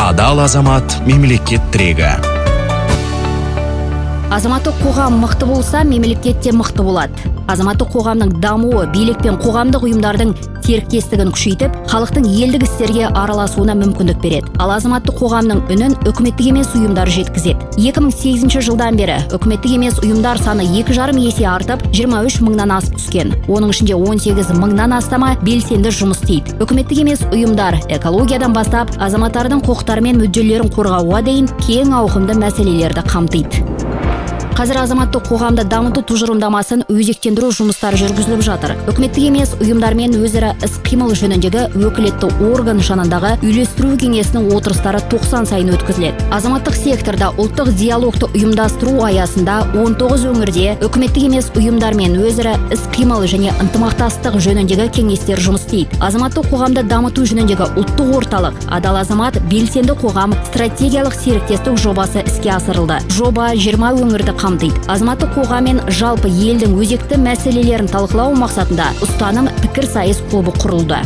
Адал азамат мемлекет тірегі. Азаматтық қоғам мықты болса, мемлекет те мықты болады. Азаматтық қоғамның дамуы билік пен қоғамдық ұйымдардың серіктестігін күшейтіп, халықтың елдік істерге араласуына мүмкіндік береді. Ал азаматтық қоғамның үнін үкіметтік емес ұйымдар жеткізеді. 2008 жылдан бері үкіметтік емес ұйымдар саны 2,5 есе артып, 23 мыңнан асып түскен. Оның ішінде 18 мыңнан астамы белсенді жұмыс істейді. Үкіметтік емес ұйымдар экологиядан бастап азаматтардың құқықтары мен мүдделерін қорғауға дейін кең ауқымды мәселелерді қамтиды. Қазір азаматтық қоғамды дамыту тұжырымдамасын өзектендіру жұмыстары жүргізіліп жатыр. Үкіметтік емес ұйымдармен өзара іс-қимыл жөніндегі өкілетті орган жанындағы үйлестіру кеңесінің отырыстары 90 сайын өткізіледі. Азаматтық секторда ұлттық диалогты ұйымдастыру аясында 19 өңірде үкіметтік емес ұйымдармен өзара іс-қимыл және ынтымақтастық жөніндегі кеңестер жұмыс істейді. Азаматтық қоғамды дамыту жөніндегі ұлттық орталық Адал азамат белсенді қоғам стратегиялық серіктестік жобасы іске асырылды. Жоба 20 өңірді қамтиды. Азаматтық қоғам мен жалпы елдің өзекті мәселелерін талқылау мақсатында ұстаным пікірсайыс клубы құрылды.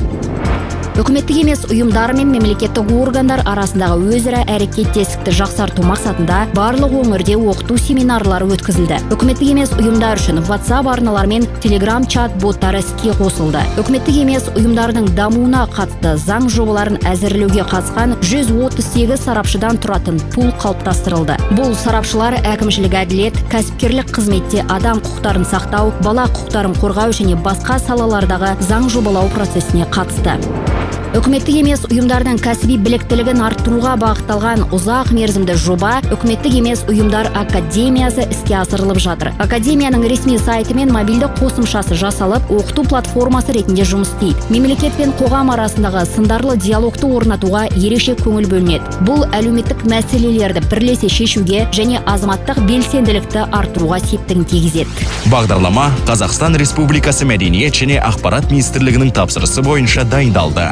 Үкіметтік емес ұйымдар мен мемлекеттік органдар арасындағы өзара әрекеттестікті жақсарту мақсатында барлық өңірде оқыту семинарлары өткізілді. Үкіметтік емес ұйымдар үшін WhatsApp арналар мен Telegram чат-боттары іске қосылды. Үкіметтік емес ұйымдардың дамуына қатысты заң жобаларын әзірлеуге қатысқан 138 сарапшыдан тұратын пул қалыптастырылды. Бұл сарапшылар әкімшілік әділет, кәсіпкерлік қызметте адам құқықтарын сақтау, бала құқықтарын қорғау және басқа салалардағы заң жобалау процесіне қатысты. Үкіметтік емес ұйымдардың кәсіби біліктілігін арттыруға бағытталған ұзақ мерзімді жоба Үкіметтік емес ұйымдар академиясы іске асырылып жатыр. Академияның ресми сайты мен мобильді қосымшасы жасалып, оқыту платформасы ретінде жұмыс істейді. Мемлекет пен қоғам арасындағы сындарлы диалогты орнатуға ерекше көңіл бөлінеді. Бұл әлеуметтік мәселелерді бірлесе шешуге және азаматтық белсенділікті арттыруға септігін тигізеді. Бағдарлама Қазақстан Республикасы Мәдениет және ақпарат министрлігінің тапсырысы бойынша дайындалды.